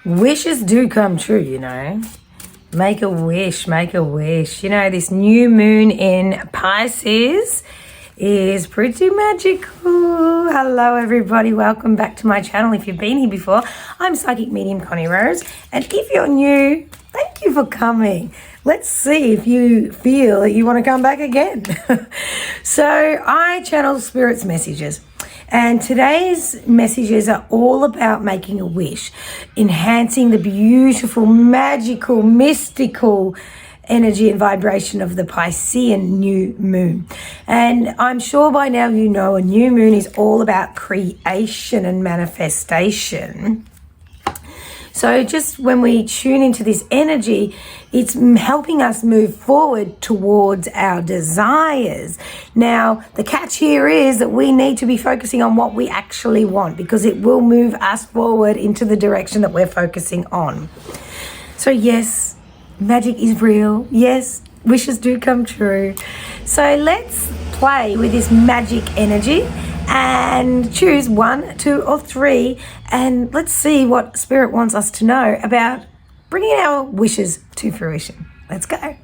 wishes do come true, you know. Make a wish, make a wish. You know, this new moon in Pisces is pretty magical. Hello, everybody. Welcome back to my channel. If you've been here before, I'm Psychic Medium Connie Rose. And if you're new, thank you for coming. Let's see if you feel that you want to come back again. So I channel Spirit's messages. And today's messages are all about making a wish, enhancing the beautiful, magical, mystical energy and vibration of the Piscean new moon. And I'm sure by now you know a new moon is all about creation and manifestation. So just when we tune into this energy, it's helping us move forward towards our desires. Now, the catch here is that we need to be focusing on what we actually want, because it will move us forward into the direction that we're focusing on. So yes, magic is real. Yes, wishes do come true. So let's play with this magic energy and choose 1, 2, or 3, and let's see what Spirit wants us to know about bringing our wishes to fruition. Let's go.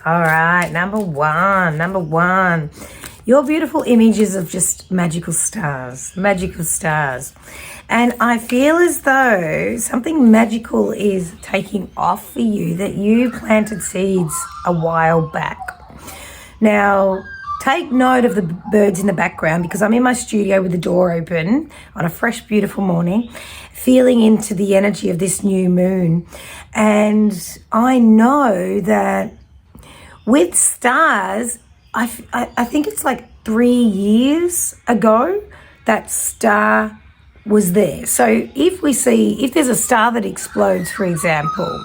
All right, number one. Your beautiful images of just magical stars. And I feel as though something magical is taking off for you, that you planted seeds a while back. Now, take note of the birds in the background, because I'm in my studio with the door open on a fresh, beautiful morning, feeling into the energy of this new moon. And I know that with stars, I think it's like 3 years ago that star was there. So if there's a star that explodes, for example,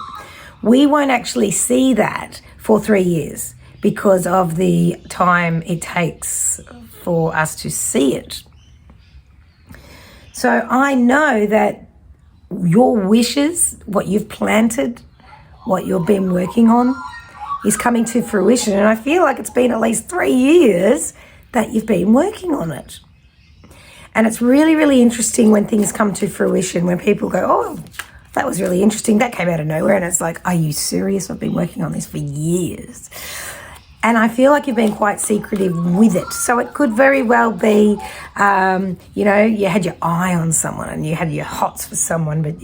we won't actually see that for 3 years because of the time it takes for us to see it. So I know that your wishes, what you've planted, what you've been working on, is coming to fruition. And I feel like it's been at least 3 years that you've been working on it. And it's really, really interesting when things come to fruition, when people go, oh, that was really interesting. That came out of nowhere. And it's like, are you serious? I've been working on this for years. And I feel like you've been quite secretive with it. So it could very well be, you had your eye on someone and you had your hots for someone, but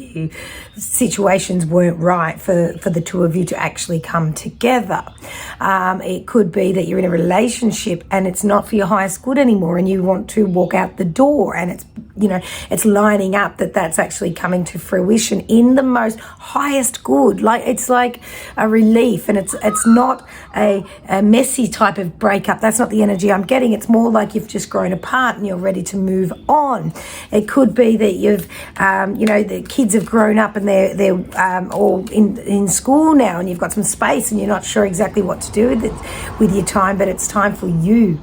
situations weren't right for the two of you to actually come together. It could be that you're in a relationship and it's not for your highest good anymore and you want to walk out the door, and it's lining up that's actually coming to fruition in the most highest good. Like, it's like a relief, and it's not a messy type of breakup. That's not the energy I'm getting. It's more like you've just grown apart and you're ready to move on. It could be that you've, the kids have grown up and they're all in school now, and you've got some space and you're not sure exactly what to do with your time, but it's time for you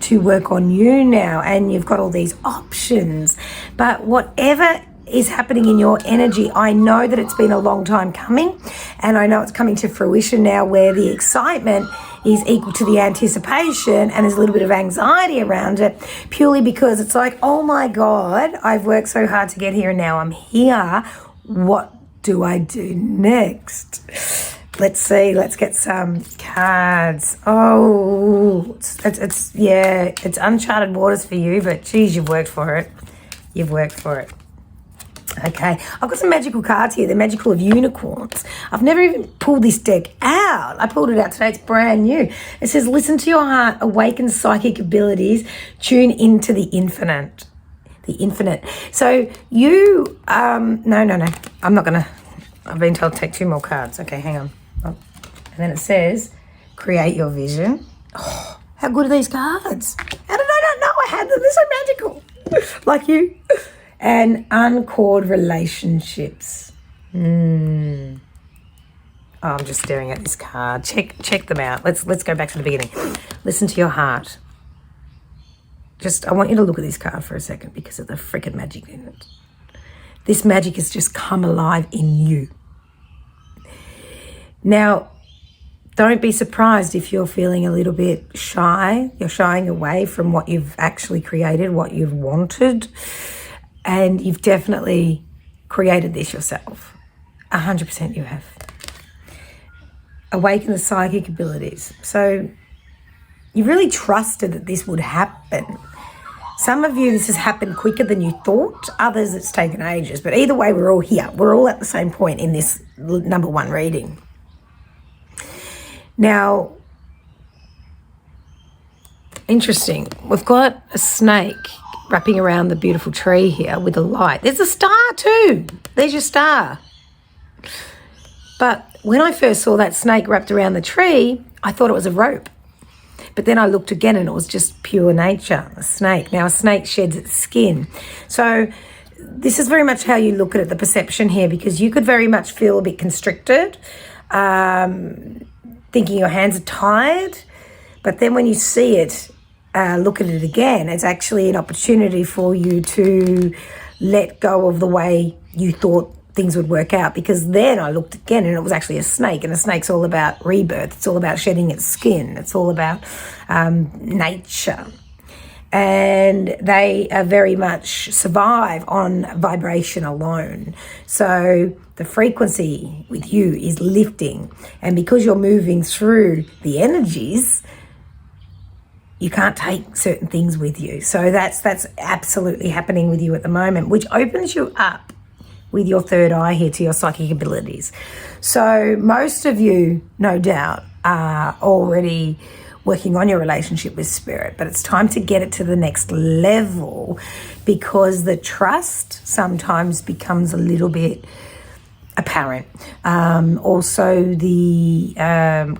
to work on you now, and you've got all these options. But whatever is happening in your energy, I know that it's been a long time coming, and I know it's coming to fruition now, where the excitement is equal to the anticipation, and there's a little bit of anxiety around it, purely because it's like, oh my God, I've worked so hard to get here and now I'm here. What do I do next? Let's see, let's get some cards. Oh, it's uncharted waters for you, but geez, you've worked for it. Okay, I've got some magical cards here. They're magical of unicorns. I've never even pulled this deck out. I pulled it out today. It's brand new. It says, listen to your heart, awaken psychic abilities, tune into the infinite. So you, no. I'm not going to, I've been told to take 2 more cards. Okay, hang on. Oh. And then it says, create your vision. Oh, how good are these cards? How did I not know I had them? They're so magical. Like you. and uncored relationships. Oh, I'm just staring at this card. Check them out. Let's go back to the beginning. Listen to your heart. I want you to look at this card for a second because of the freaking magic in it. This magic has just come alive in you. Now, don't be surprised if you're feeling a little bit shy. You're shying away from what you've actually created, what you've wanted. And you've definitely created this yourself. 100% you have. Awaken the psychic abilities. So you really trusted that this would happen. Some of you, this has happened quicker than you thought. Others, it's taken ages. But either way, we're all here. We're all at the same point in this number one reading. Now, interesting. We've got a snake wrapping around the beautiful tree here with a light. There's a star too. There's your star. But when I first saw that snake wrapped around the tree, I thought it was a rope. But then I looked again and it was just pure nature, a snake. Now, a snake sheds its skin. So this is very much how you look at it, the perception here, because you could very much feel a bit constricted, thinking your hands are tired. But then when you see it, look at it again, it's actually an opportunity for you to let go of the way you thought things would work out, because then I looked again and it was actually a snake, and a snake's all about rebirth. It's all about shedding its skin. It's all about nature. And they very much survive on vibration alone. So the frequency with you is lifting. And because you're moving through the energies, you can't take certain things with you. So that's absolutely happening with you at the moment, which opens you up with your third eye here to your psychic abilities. So most of you, no doubt, are already working on your relationship with spirit, but it's time to get it to the next level, because the trust sometimes becomes a little bit apparent. Also the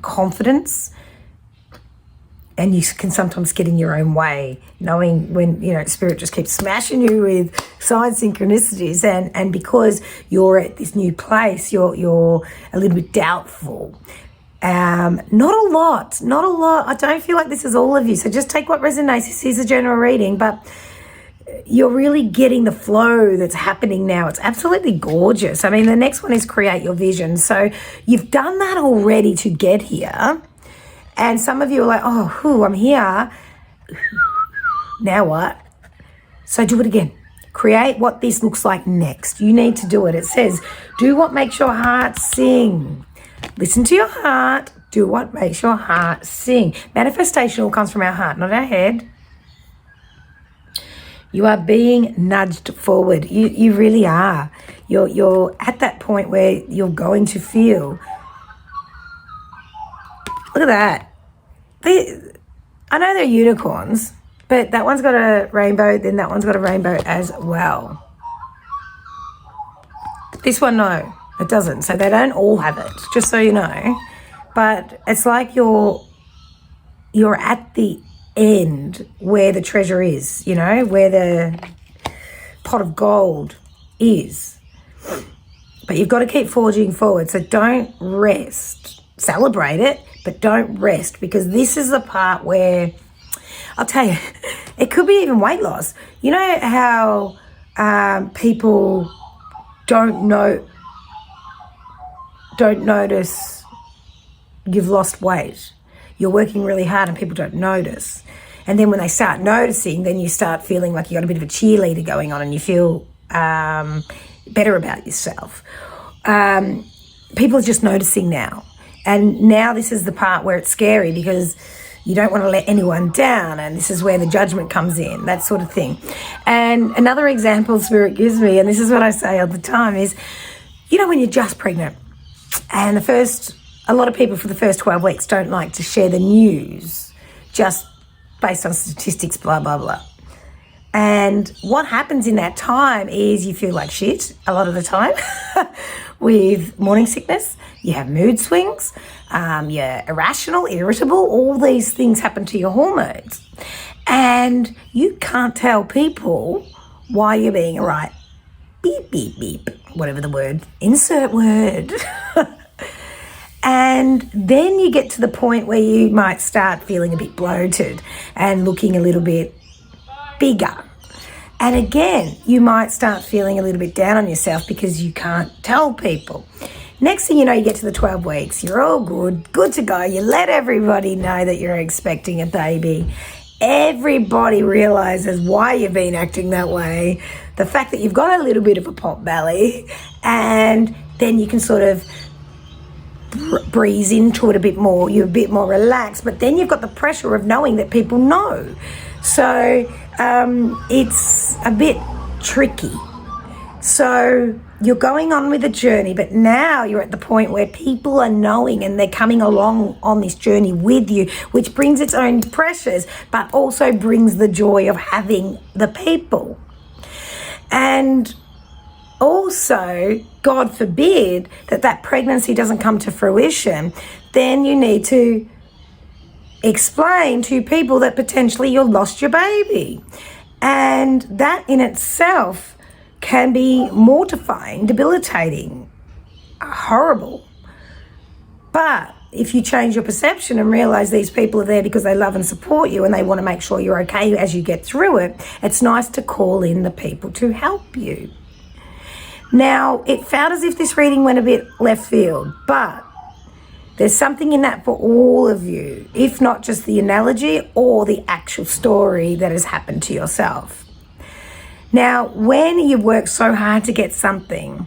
confidence, and you can sometimes get in your own way, knowing when, spirit just keeps smashing you with sign synchronicities, and because you're at this new place, you're a little bit doubtful. Not a lot. I don't feel like this is all of you. So just take what resonates. This is a general reading, but you're really getting the flow that's happening now. It's absolutely gorgeous. I mean, the next one is create your vision. So you've done that already to get here. And some of you are like, I'm here. Now what? So do it again. Create what this looks like next. You need to do it. It says, do what makes your heart sing. Listen to your heart. Do what makes your heart sing. Manifestation all comes from our heart, not our head. You are being nudged forward. You really are. You're at that point where you're going to feel. Look at that. I know they're unicorns, but that one's got a rainbow, then that one's got a rainbow as well. This one, no, it doesn't. So they don't all have it, just so you know. But it's like you're at the end where the treasure is, where the pot of gold is. But you've got to keep forging forward. So don't rest. Celebrate it, but don't rest, because this is the part where, I'll tell you, it could be even weight loss. You know how people don't notice you've lost weight. You're working really hard and people don't notice. And then when they start noticing, then you start feeling like you got a bit of a cheerleader going on, and you feel better about yourself. People are just noticing now. And now this is the part where it's scary, because you don't want to let anyone down, and this is where the judgment comes in, that sort of thing. And another example Spirit gives me, and this is what I say all the time, is, when you're just pregnant, and a lot of people for the first 12 weeks don't like to share the news, just based on statistics, blah, blah, blah. And what happens in that time is you feel like shit a lot of the time with morning sickness. You have mood swings, you're irrational, irritable, all these things happen to your hormones. And you can't tell people why you're being a right beep, beep, beep, whatever the word, insert word. And then you get to the point where you might start feeling a bit bloated and looking a little bit bigger. And again, you might start feeling a little bit down on yourself because you can't tell people. Next thing you know, you get to the 12 weeks. You're all good to go. You let everybody know that you're expecting a baby. Everybody realizes why you've been acting that way. The fact that you've got a little bit of a pot belly, and then you can sort of breeze into it a bit more. You're a bit more relaxed, but then you've got the pressure of knowing that people know. So it's a bit tricky. So you're going on with the journey, but now you're at the point where people are knowing and they're coming along on this journey with you, which brings its own pressures, but also brings the joy of having the people. And also, God forbid that pregnancy doesn't come to fruition, then you need to explain to people that potentially you lost your baby. And that in itself can be mortifying, debilitating, horrible. But if you change your perception and realize these people are there because they love and support you and they want to make sure you're okay as you get through it, it's nice to call in the people to help you. Now, it felt as if this reading went a bit left field, but there's something in that for all of you, if not just the analogy or the actual story that has happened to yourself. Now, when you work so hard to get something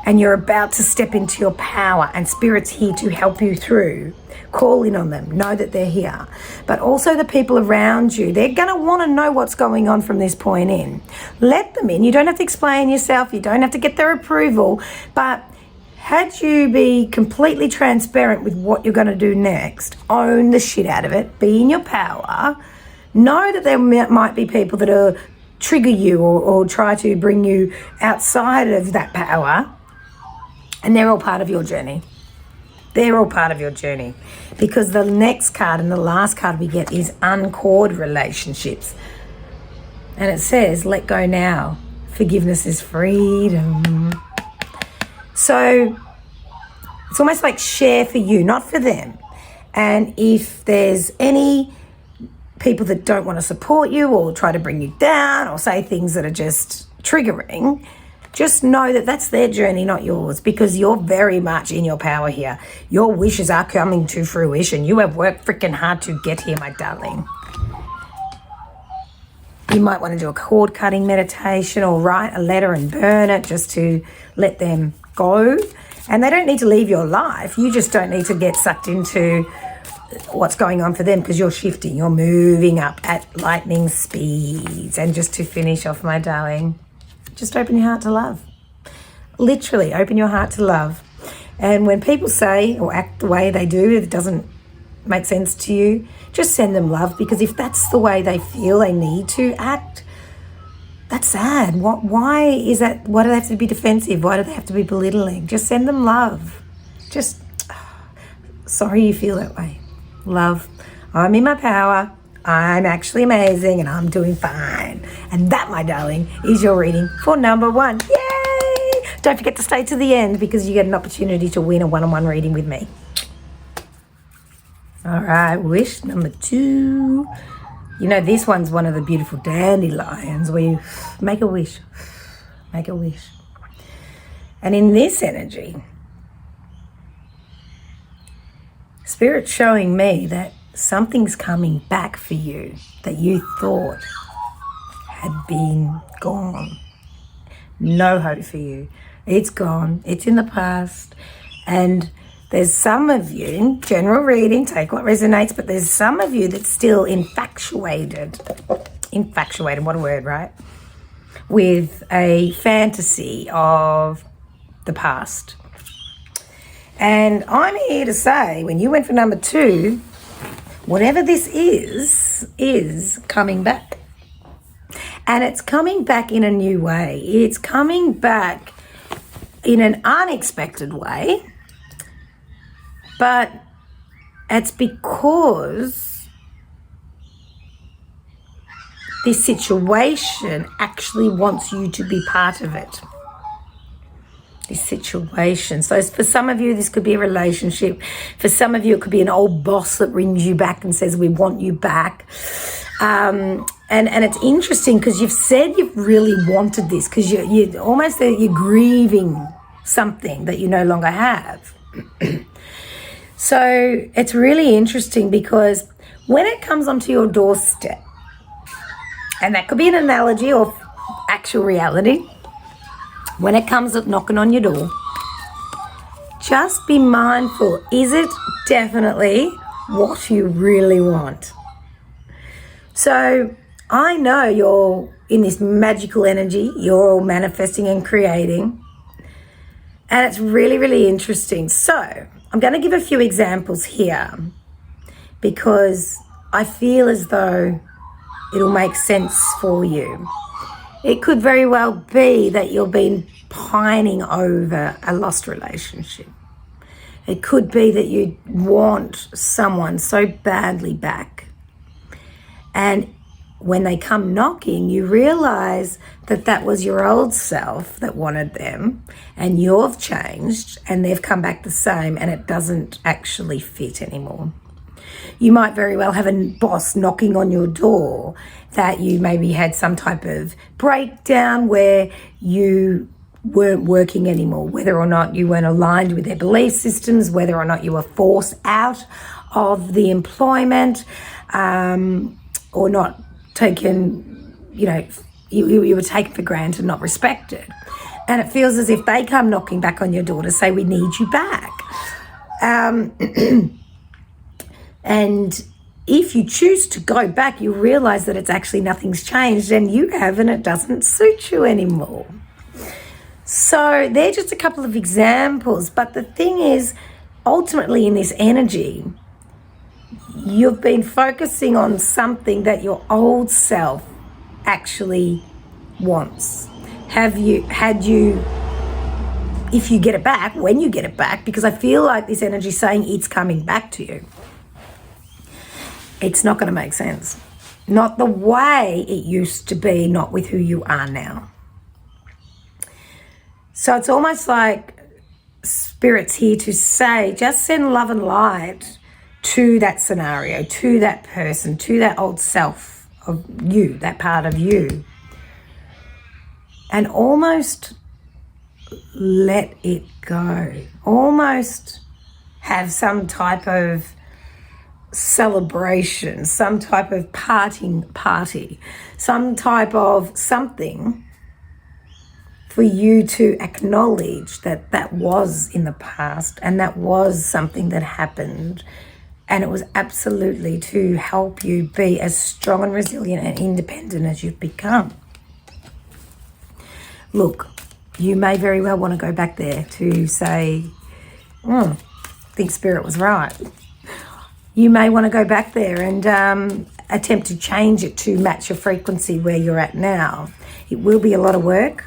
and you're about to step into your power and Spirit's here to help you through, call in on them, know that they're here. But also the people around you, they're going to want to know what's going on from this point in. Let them in. You don't have to explain yourself. You don't have to get their approval. But had you be completely transparent with what you're going to do next, own the shit out of it, be in your power, know that there might be people that are trigger you or try to bring you outside of that power, and they're all part of your journey. They're all part of your journey, because the next card and the last card we get is uncored relationships. And it says, let go now. Forgiveness is freedom. So it's almost like share for you, not for them. And if there's any people that don't want to support you or try to bring you down or say things that are just triggering, just know that that's their journey, not yours, because you're very much in your power here. Your wishes are coming to fruition. You have worked freaking hard to get here, my darling. You might want to do a cord cutting meditation or write a letter and burn it just to let them go. And they don't need to leave your life. You just don't need to get sucked into what's going on for them, because you're shifting. You're moving up at lightning speeds. And just to finish off, my darling, just open your heart to love. Literally, open your heart to love. And when people say or act the way they do, if it doesn't make sense to you, just send them love, because if that's the way they feel they need to act, that's sad. Why is that? Why do they have to be defensive? Why do they have to be belittling? Just send them love. Just, sorry you feel that way. Love. I'm in my power. I'm actually amazing and I'm doing fine. And that, my darling, is your reading for number 1. Yay! Don't forget to stay to the end, because you get an opportunity to win a one-on-one reading with me. All right, wish number 2. You know, this one's one of the beautiful dandelions where you make a wish. Make a wish. And in this energy, Spirit's showing me that something's coming back for you that you thought had been gone. No hope for you. It's gone. It's in the past. And there's some of you, general reading, take what resonates, but there's some of you that's still infatuated, what a word, right? With a fantasy of the past. And I'm here to say, when you went for number 2, whatever this is coming back. And it's coming back in a new way. It's coming back in an unexpected way. But it's because this situation actually wants you to be part of it. This situation. So for some of you, this could be a relationship. For some of you, it could be an old boss that rings you back and says, we want you back. And it's interesting because you've said you've really wanted this because you're almost you're grieving something that you no longer have. So it's really interesting because when it comes onto your doorstep, and that could be an analogy or actual reality, when it comes up knocking on your door, just be mindful. Is it definitely what you really want? So I know you're in this magical energy. You're all manifesting and creating. And it's really, really interesting. So I'm going to give a few examples here because I feel as though it'll make sense for you. It could very well be that you've been pining over a lost relationship. It could be that you want someone so badly back. And when they come knocking, you realize that that was your old self that wanted them, and you've changed and they've come back the same, and it doesn't actually fit anymore. You might very well have a boss knocking on your door that you maybe had some type of breakdown where you weren't working anymore, whether or not you weren't aligned with their belief systems, whether or not you were forced out of the employment, or not taken, you were taken for granted, not respected. And it feels as if they come knocking back on your door to say, we need you back. And if you choose to go back, you realize that it's actually nothing's changed and you have, and it doesn't suit you anymore. So they're just a couple of examples. But the thing is, ultimately in this energy, you've been focusing on something that your old self actually wants. If you get it back, when you get it back, because I feel like this energy is saying it's coming back to you, it's not going to make sense. Not the way it used to be, not with who you are now. So it's almost like Spirit's here to say, just send love and light to that scenario, to that person, to that old self of you, that part of you. And almost let it go. Almost have some type of celebration, some type of party, some type of something for you to acknowledge that that was in the past and that was something that happened, and it was absolutely to help you be as strong and resilient and independent as you've become. Look, you may very well want to go back there to say, I think Spirit was right. You may want to go back there and attempt to change it to match your frequency where you're at now. It will be a lot of work.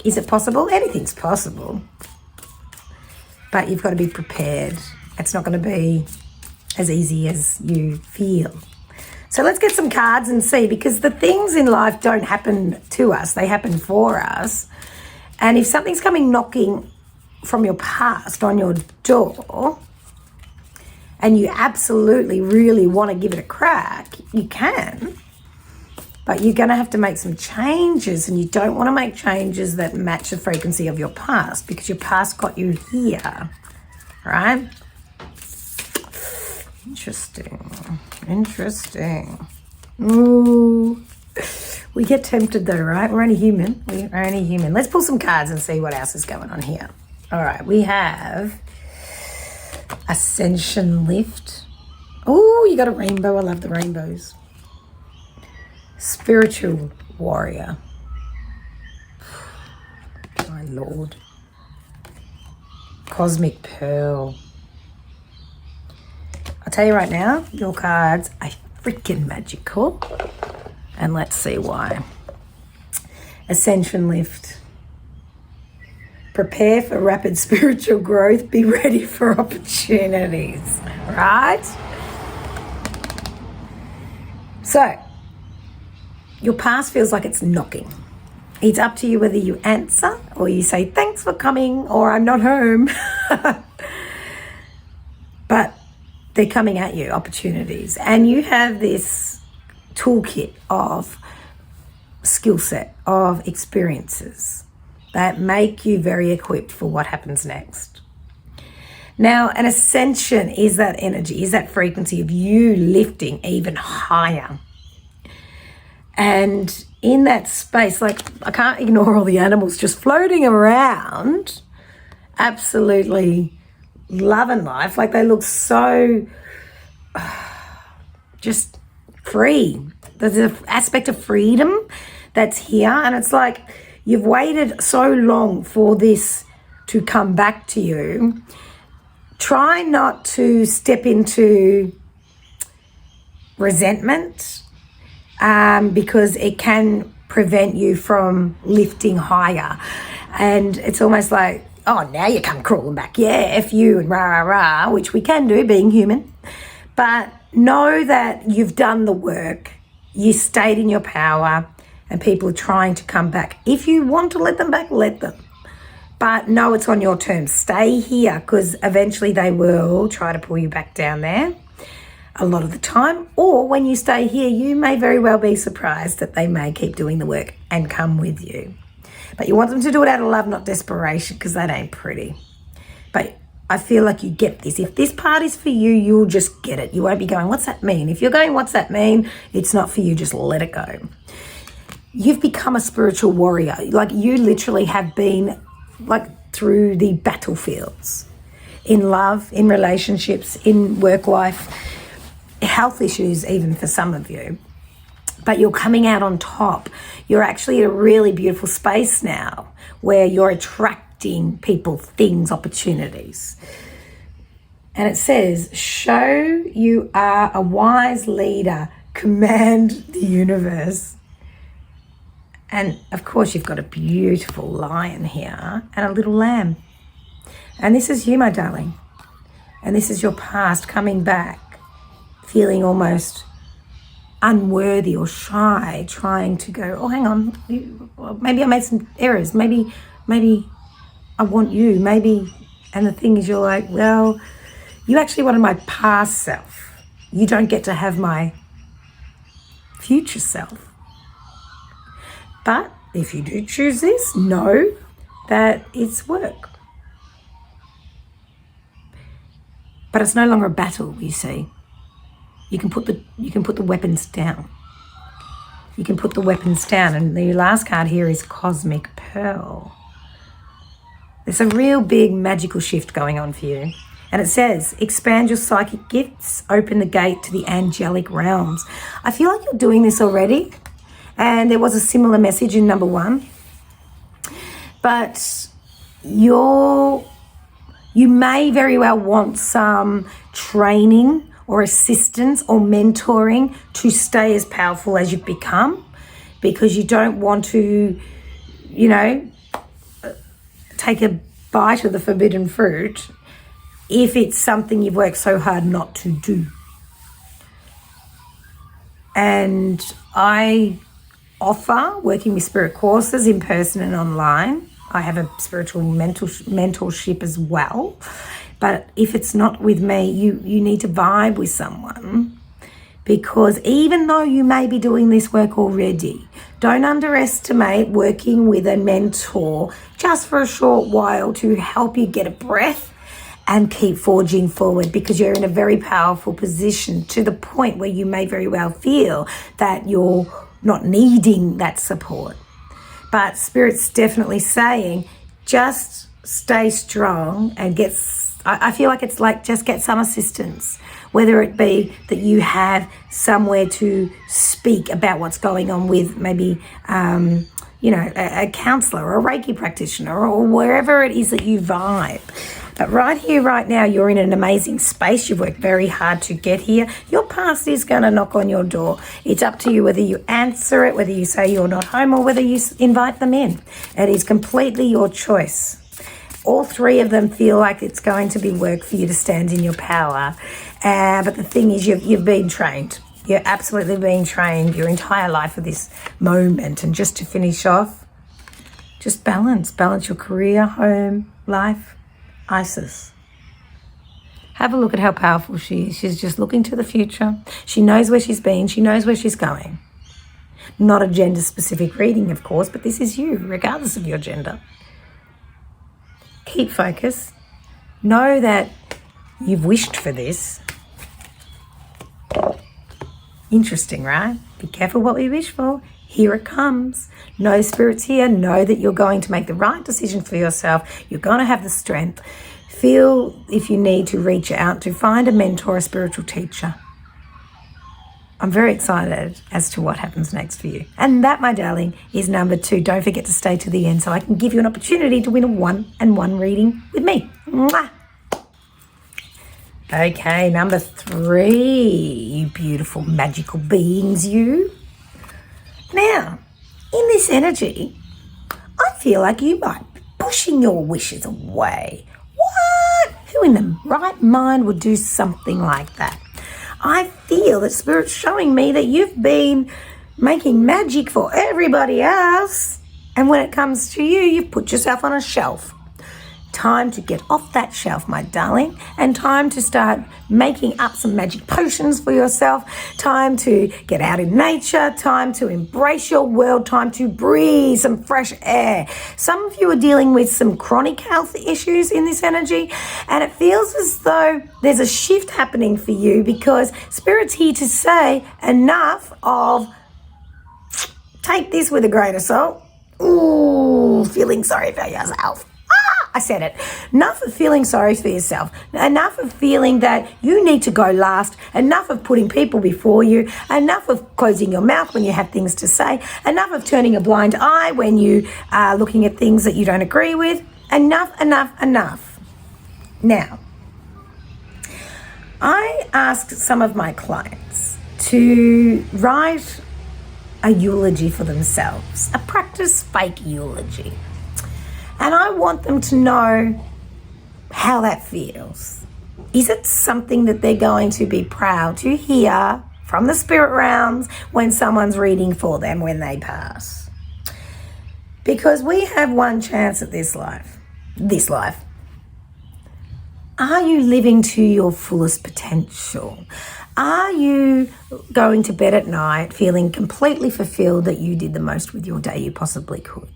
Is it possible? Anything's possible. But you've got to be prepared. It's not going to be as easy as you feel. So let's get some cards and see, because the things in life don't happen to us. They happen for us. And if something's coming knocking from your past on your door, and you absolutely really want to give it a crack, you can. But you're going to have to make some changes, and you don't want to make changes that match the frequency of your past, because your past got you here, right? Interesting. Ooh. We get tempted though, right? We're only human. Let's pull some cards and see what else is going on here. All right, we have Ascension Lift. Oh, you got a rainbow. I love the rainbows. Spiritual Warrior. My Lord. Cosmic Pearl. I'll tell you right now, your cards are freaking magical. And let's see why. Ascension Lift. Prepare for rapid spiritual growth. Be ready for opportunities. Right? So, your past feels like it's knocking. It's up to you whether you answer or you say, thanks for coming, or I'm not home. But they're coming at you, opportunities. And you have this toolkit of skill set, of experiences that make you very equipped for what happens next. Now, an ascension is that energy, is that frequency of you lifting even higher. And in that space, like, I can't ignore all the animals just floating around, absolutely loving life. Like, they look so just free. There's an aspect of freedom that's here. And it's like you've waited so long for this to come back to you. Try not to step into resentment, because it can prevent you from lifting higher. And it's almost like, oh, now you come crawling back. Yeah, F you and rah, rah, rah, which we can do being human. But know that you've done the work. You stayed in your power and people are trying to come back. If you want to let them back, let them. But no, it's on your terms. Stay here, because eventually they will try to pull you back down there a lot of the time. Or when you stay here, you may very well be surprised that they may keep doing the work and come with you. But you want them to do it out of love, not desperation, because that ain't pretty. But I feel like you get this. If this part is for you, you'll just get it. You won't be going, what's that mean? If you're going, what's that mean? It's not for you. Just let it go. You've become a spiritual warrior. Like, you literally have been like through the battlefields in love, in relationships, in work life, health issues, even for some of you. But you're coming out on top. You're actually in a really beautiful space now where you're attracting people, things, opportunities. And it says, show you are a wise leader, command the universe. And of course, you've got a beautiful lion here and a little lamb. And this is you, my darling. And this is your past coming back, feeling almost unworthy or shy, trying to go, oh, hang on, maybe I made some errors. Maybe I want you. Maybe, and the thing is, you're like, well, you actually wanted my past self. You don't get to have my future self. But if you do choose this, know that it's work. But it's no longer a battle, you see. You can put the weapons down. You can put the weapons down. And the last card here is Cosmic Pearl. There's a real big magical shift going on for you. And it says, expand your psychic gifts, open the gate to the angelic realms. I feel like you're doing this already. And there was a similar message in number 1. But you may very well want some training or assistance or mentoring to stay as powerful as you've become, because you don't want to, take a bite of the forbidden fruit if it's something you've worked so hard not to do. And I offer working with spirit courses in person and online. I have a spiritual mentorship as well. But if it's not with me, you need to vibe with someone, because even though you may be doing this work already, don't underestimate working with a mentor just for a short while to help you get a breath and keep forging forward, because you're in a very powerful position to the point where you may very well feel that you're not needing that support. But Spirit's definitely saying, just stay strong and I feel like it's like, just get some assistance, whether it be that you have somewhere to speak about what's going on with maybe, a counselor or a Reiki practitioner or wherever it is that you vibe. But right here, right now, you're in an amazing space. You've worked very hard to get here. Your past is going to knock on your door. It's up to you whether you answer it, whether you say you're not home, or whether you invite them in. It is completely your choice. All 3 of them feel like it's going to be work for you to stand in your power. But the thing is, you've been trained. You're absolutely being trained your entire life for this moment. And just to finish off, just balance your career, home, life. Isis. Have a look at how powerful she is. She's just looking to the future. She knows where she's been. She knows where she's going. Not a gender-specific reading, of course, but this is you, regardless of your gender. Keep focused. Know that you've wished for this. Interesting, right? Be careful what we wish for. Here it comes. Know Spirit's here. Know that you're going to make the right decision for yourself. You're going to have the strength. Feel if you need to reach out to find a mentor, a spiritual teacher. I'm very excited as to what happens next for you. And that, my darling, is number 2. Don't forget to stay to the end so I can give you an opportunity to win a 1-on-1 reading with me. Mwah! Okay, number 3, you beautiful magical beings, you. Now, in this energy, I feel like you might be pushing your wishes away. What? Who in the right mind would do something like that? I feel that Spirit's showing me that you've been making magic for everybody else. And when it comes to you, you've put yourself on a shelf. Time to get off that shelf, my darling, and time to start making up some magic potions for yourself. Time to get out in nature, time to embrace your world, time to breathe some fresh air. Some of you are dealing with some chronic health issues in this energy, and it feels as though there's a shift happening for you because Spirit's here to say enough of, take this with a grain of salt. Ooh, feeling sorry for yourself. I said it. Enough of feeling sorry for yourself. Enough of feeling that you need to go last. Enough of putting people before you. Enough of closing your mouth when you have things to say. Enough of turning a blind eye when you are looking at things that you don't agree with. Enough, enough, enough. Now, I asked some of my clients to write a eulogy for themselves, a practice fake eulogy. And I want them to know how that feels. Is it something that they're going to be proud to hear from the spirit realms when someone's reading for them when they pass? Because we have one chance at this life. Are you living to your fullest potential? Are you going to bed at night feeling completely fulfilled that you did the most with your day you possibly could?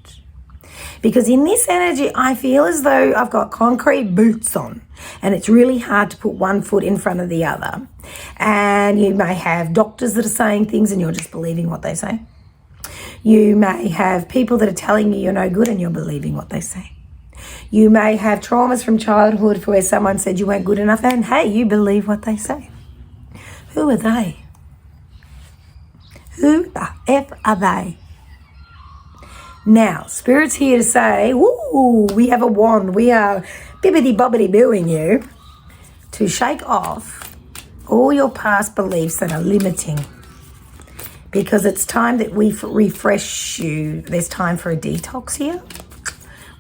Because in this energy, I feel as though I've got concrete boots on and it's really hard to put one foot in front of the other. And you may have doctors that are saying things and you're just believing what they say. You may have people that are telling you you're no good and you're believing what they say. You may have traumas from childhood where someone said you weren't good enough and hey, you believe what they say. Who are they? Who the F are they? Now, Spirit's here to say, ooh, we have a wand. We are bibbidi-bobbidi-booing you to shake off all your past beliefs that are limiting. Because it's time that we refresh you. There's time for a detox here.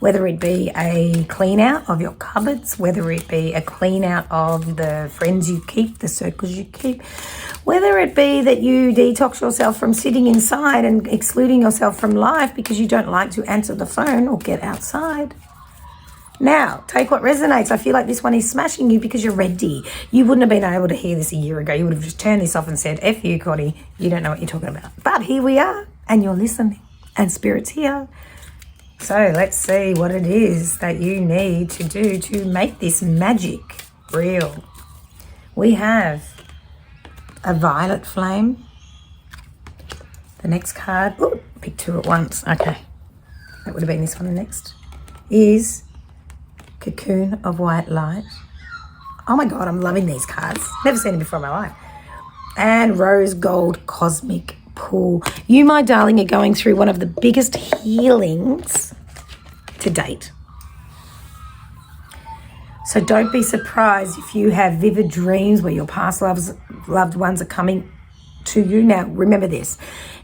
Whether it be a clean out of your cupboards, whether it be a clean out of the friends you keep, the circles you keep, whether it be that you detox yourself from sitting inside and excluding yourself from life because you don't like to answer the phone or get outside. Now, take what resonates. I feel like this one is smashing you because you're ready. You wouldn't have been able to hear this a year ago. You would have just turned this off and said, F you, Connie, you don't know what you're talking about. But here we are, and you're listening, and Spirit's here. So let's see what it is that you need to do to make this magic real. We have a violet flame. The next card, oh, pick 2 at once. Okay, that would have been this one next. Is cocoon of white light. Oh my God, I'm loving these cards. Never seen them before in my life. And rose gold cosmic pool. You, my darling, are going through one of the biggest healings to date. So don't be surprised if you have vivid dreams where your past loved ones are coming to you. Now, remember this.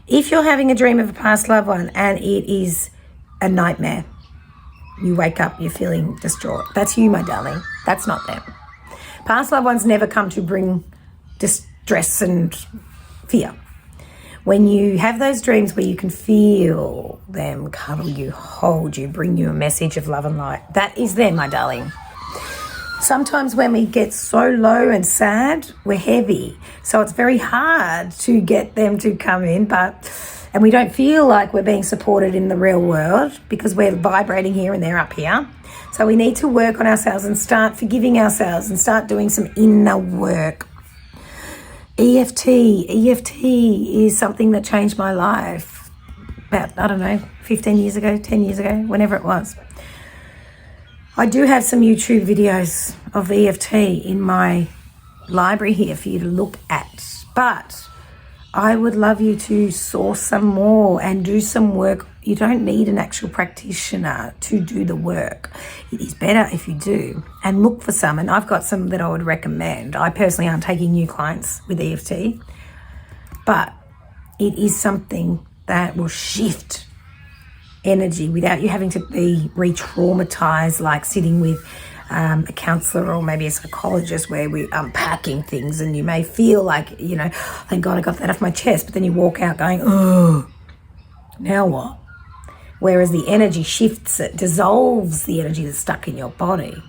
If you're having a dream of a past loved one and it is a nightmare, you wake up, you're feeling distraught. That's you, my darling. That's not them. Past loved ones never come to bring distress and fear. When you have those dreams where you can feel them cuddle you, hold you, bring you a message of love and light, that is them, my darling. Sometimes when we get so low and sad, we're heavy. So it's very hard to get them to come in, and we don't feel like we're being supported in the real world because we're vibrating here and they're up here. So we need to work on ourselves and start forgiving ourselves and start doing some inner work. EFT is something that changed my life about, 15 years ago, 10 years ago, whenever it was. I do have some YouTube videos of EFT in my library here for you to look at, but I would love you to source some more and do some work. You don't need an actual practitioner to do the work. It is better if you do, and look for some. And I've got some that I would recommend. I personally aren't taking new clients with EFT, but it is something that will shift energy without you having to be re-traumatized, like sitting with a counselor or maybe a psychologist where we're unpacking things, and you may feel like, thank God I got that off my chest, but then you walk out going, oh, now what? Whereas the energy shifts, it dissolves the energy that's stuck in your body.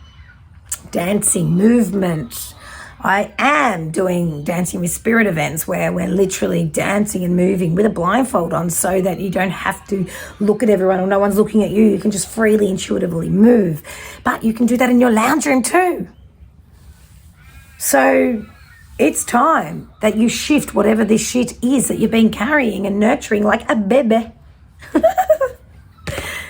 Dancing, movement. I am doing dancing with spirit events where we're literally dancing and moving with a blindfold on so that you don't have to look at everyone or no one's looking at you. You can just freely, intuitively move. But you can do that in your lounge room too. So it's time that you shift whatever this shit is that you've been carrying and nurturing like a baby.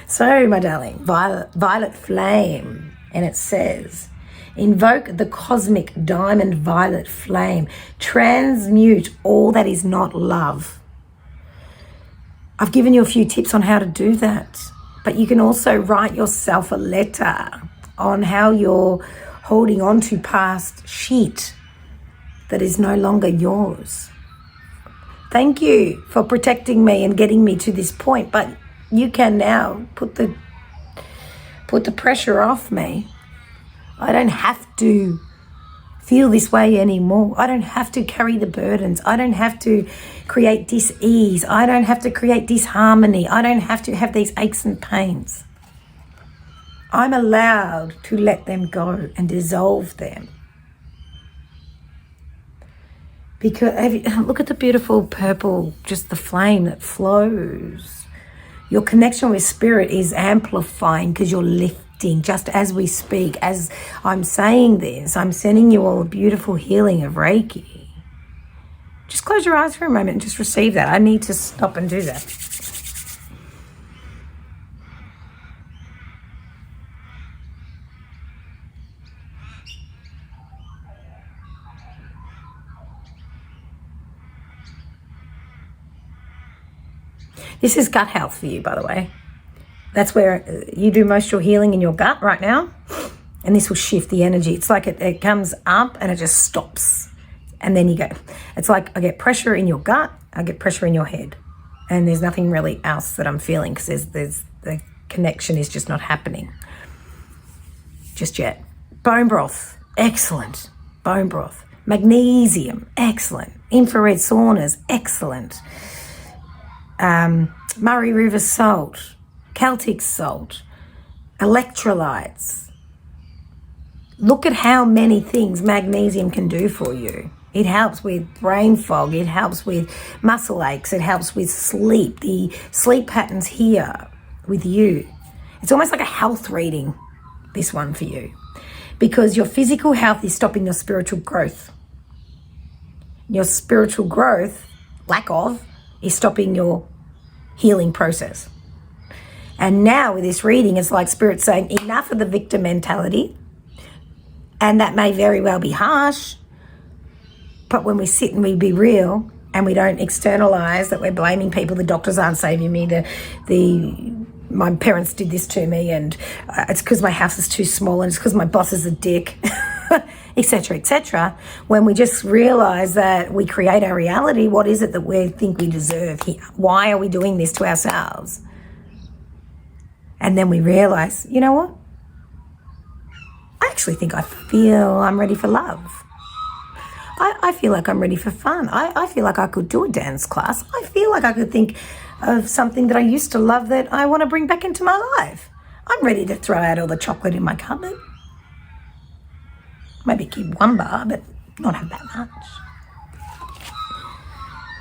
So, my darling, violet flame, and it says, invoke the cosmic diamond violet flame. Transmute all that is not love. I've given you a few tips on how to do that, but you can also write yourself a letter on how you're holding on to past shit that is no longer yours. Thank you for protecting me and getting me to this point, but you can now put the pressure off me. I don't have to feel this way anymore. I don't have to carry the burdens. I don't have to create dis-ease. I don't have to create disharmony. I don't have to have these aches and pains. I'm allowed to let them go and dissolve them. Because look at the beautiful purple, just the flame that flows. Your connection with spirit is amplifying because you're lifting just as we speak. As I'm saying this, I'm sending you all a beautiful healing of Reiki. Just close your eyes for a moment and just receive that. I need to stop and do that. This is gut health for you, by the way. That's where you do most of your healing in your gut right now. And this will shift the energy. It's like it comes up and it just stops. And then you go. It's like I get pressure in your gut, I get pressure in your head. And there's nothing really else that I'm feeling because there's the connection is just not happening just yet. Bone broth, excellent. Bone broth. Magnesium, excellent. Infrared saunas, excellent. Murray River salt, Celtic salt, electrolytes. Look at how many things magnesium can do for you. It helps with brain fog, it helps with muscle aches, it helps with sleep, the sleep patterns here with you. It's almost like a health reading, this one for you, because your physical health is stopping your spiritual growth. Your spiritual growth, lack of, is stopping your healing process. And now with this reading, it's like Spirit saying, enough of the victim mentality. And that may very well be harsh, but when we sit and we be real and we don't externalize that we're blaming people, the doctors aren't saving me, my parents did this to me, and it's because my house is too small, and it's because my boss is a dick, etc., etc. When we just realize that we create our reality, what is it that we think we deserve here? Why are we doing this to ourselves? And then we realize, you know what? I actually think I feel I'm ready for love. I feel like I'm ready for fun. I feel like I could do a dance class. I feel like I could think of something that I used to love that I want to bring back into my life. I'm ready to throw out all the chocolate in my cupboard. Maybe keep one bar, but not have that much.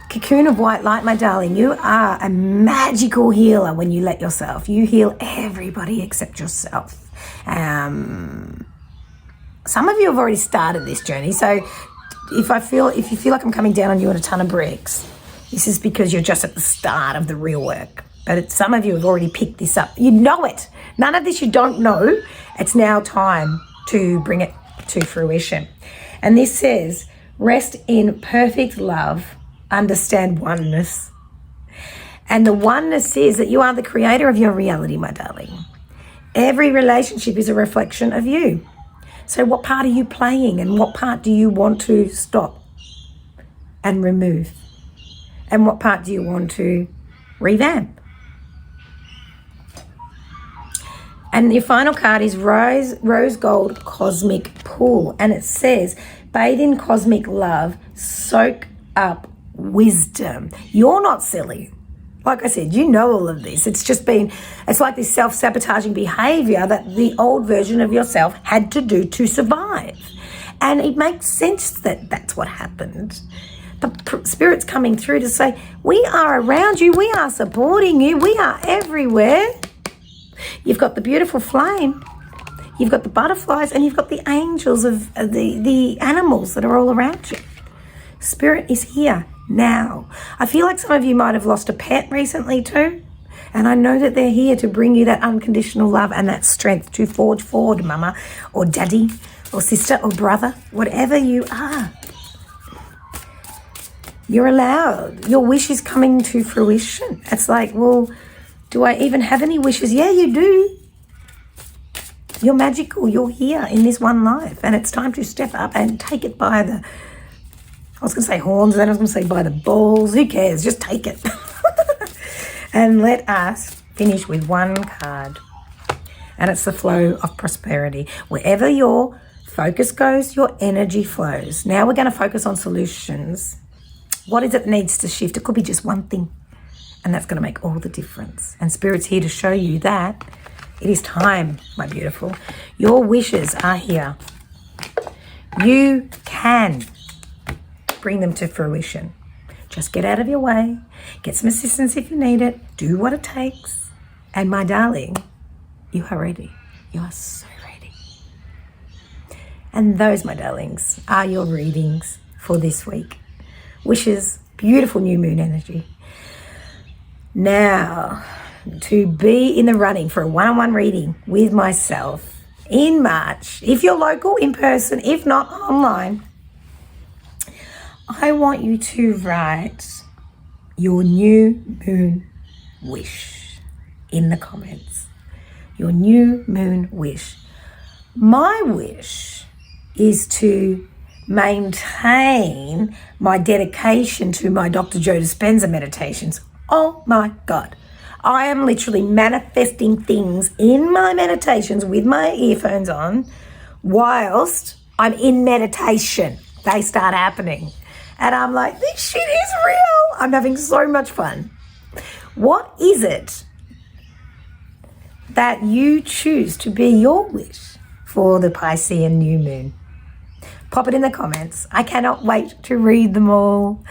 Cocoon of white light, my darling, you are a magical healer when you let yourself. You heal everybody except yourself. Some of you have already started this journey, so if you feel like I'm coming down on you in a ton of bricks, this is because you're just at the start of the real work. But some of you have already picked this up. You know it. None of this you don't know. It's now time to bring it to fruition. And this says, rest in perfect love, understand oneness. And the oneness is that you are the creator of your reality, my darling. Every relationship is a reflection of you. So what part are you playing, and what part do you want to stop and remove? And what part do you want to revamp? And your final card is Rose Gold Cosmic Pool. And it says, bathe in cosmic love, soak up wisdom. You're not silly. Like I said, you know all of this. It's like this self-sabotaging behavior that the old version of yourself had to do to survive. And it makes sense that that's what happened. The Spirit's coming through to say, we are around you, we are supporting you, we are everywhere. You've got the beautiful flame, you've got the butterflies, and you've got the angels of the animals that are all around you. Spirit is here now. I feel like some of you might have lost a pet recently too. And I know that they're here to bring you that unconditional love and that strength to forge forward, mama or daddy or sister or brother, whatever you are. You're allowed. Your wish is coming to fruition. It's like, well, do I even have any wishes? Yeah, you do. You're magical. You're here in this one life. And it's time to step up and take it by the, I was going to say horns, then I was going to say by the balls. Who cares? Just take it. And let us finish with one card. And it's the flow of prosperity. Wherever your focus goes, your energy flows. Now we're going to focus on solutions. What is it that needs to shift? It could be just one thing. And that's going to make all the difference. And Spirit's here to show you that it is time, my beautiful. Your wishes are here. You can bring them to fruition. Just get out of your way. Get some assistance if you need it. Do what it takes. And my darling, you are ready. You are so ready. And those, my darlings, are your readings for this week. Wishes, beautiful new moon energy. Now, to be in the running for a one-on-one reading with myself in March, if you're local, in person, if not online, I want you to write your new moon wish in the comments. Your new moon wish. My wish is to maintain my dedication to my Dr. Joe Dispenza meditations. Oh my God. I am literally manifesting things in my meditations with my earphones on whilst I'm in meditation. They start happening. And I'm like, this shit is real. I'm having so much fun. What is it that you choose to be your wish for the Piscean new moon? Pop it in the comments. I cannot wait to read them all.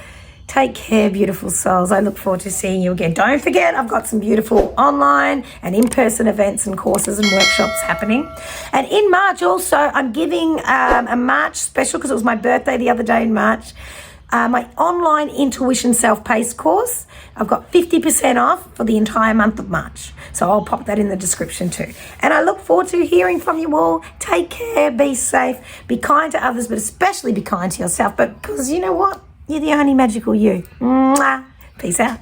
Take care, beautiful souls. I look forward to seeing you again. Don't forget, I've got some beautiful online and in-person events and courses and workshops happening. And in March also, I'm giving a March special because it was my birthday the other day in March. My online intuition self-paced course. I've got 50% off for the entire month of March. So I'll pop that in the description too. And I look forward to hearing from you all. Take care, be safe, be kind to others, but especially be kind to yourself. But because you know what? You're the only magical you. Mwah. Peace out.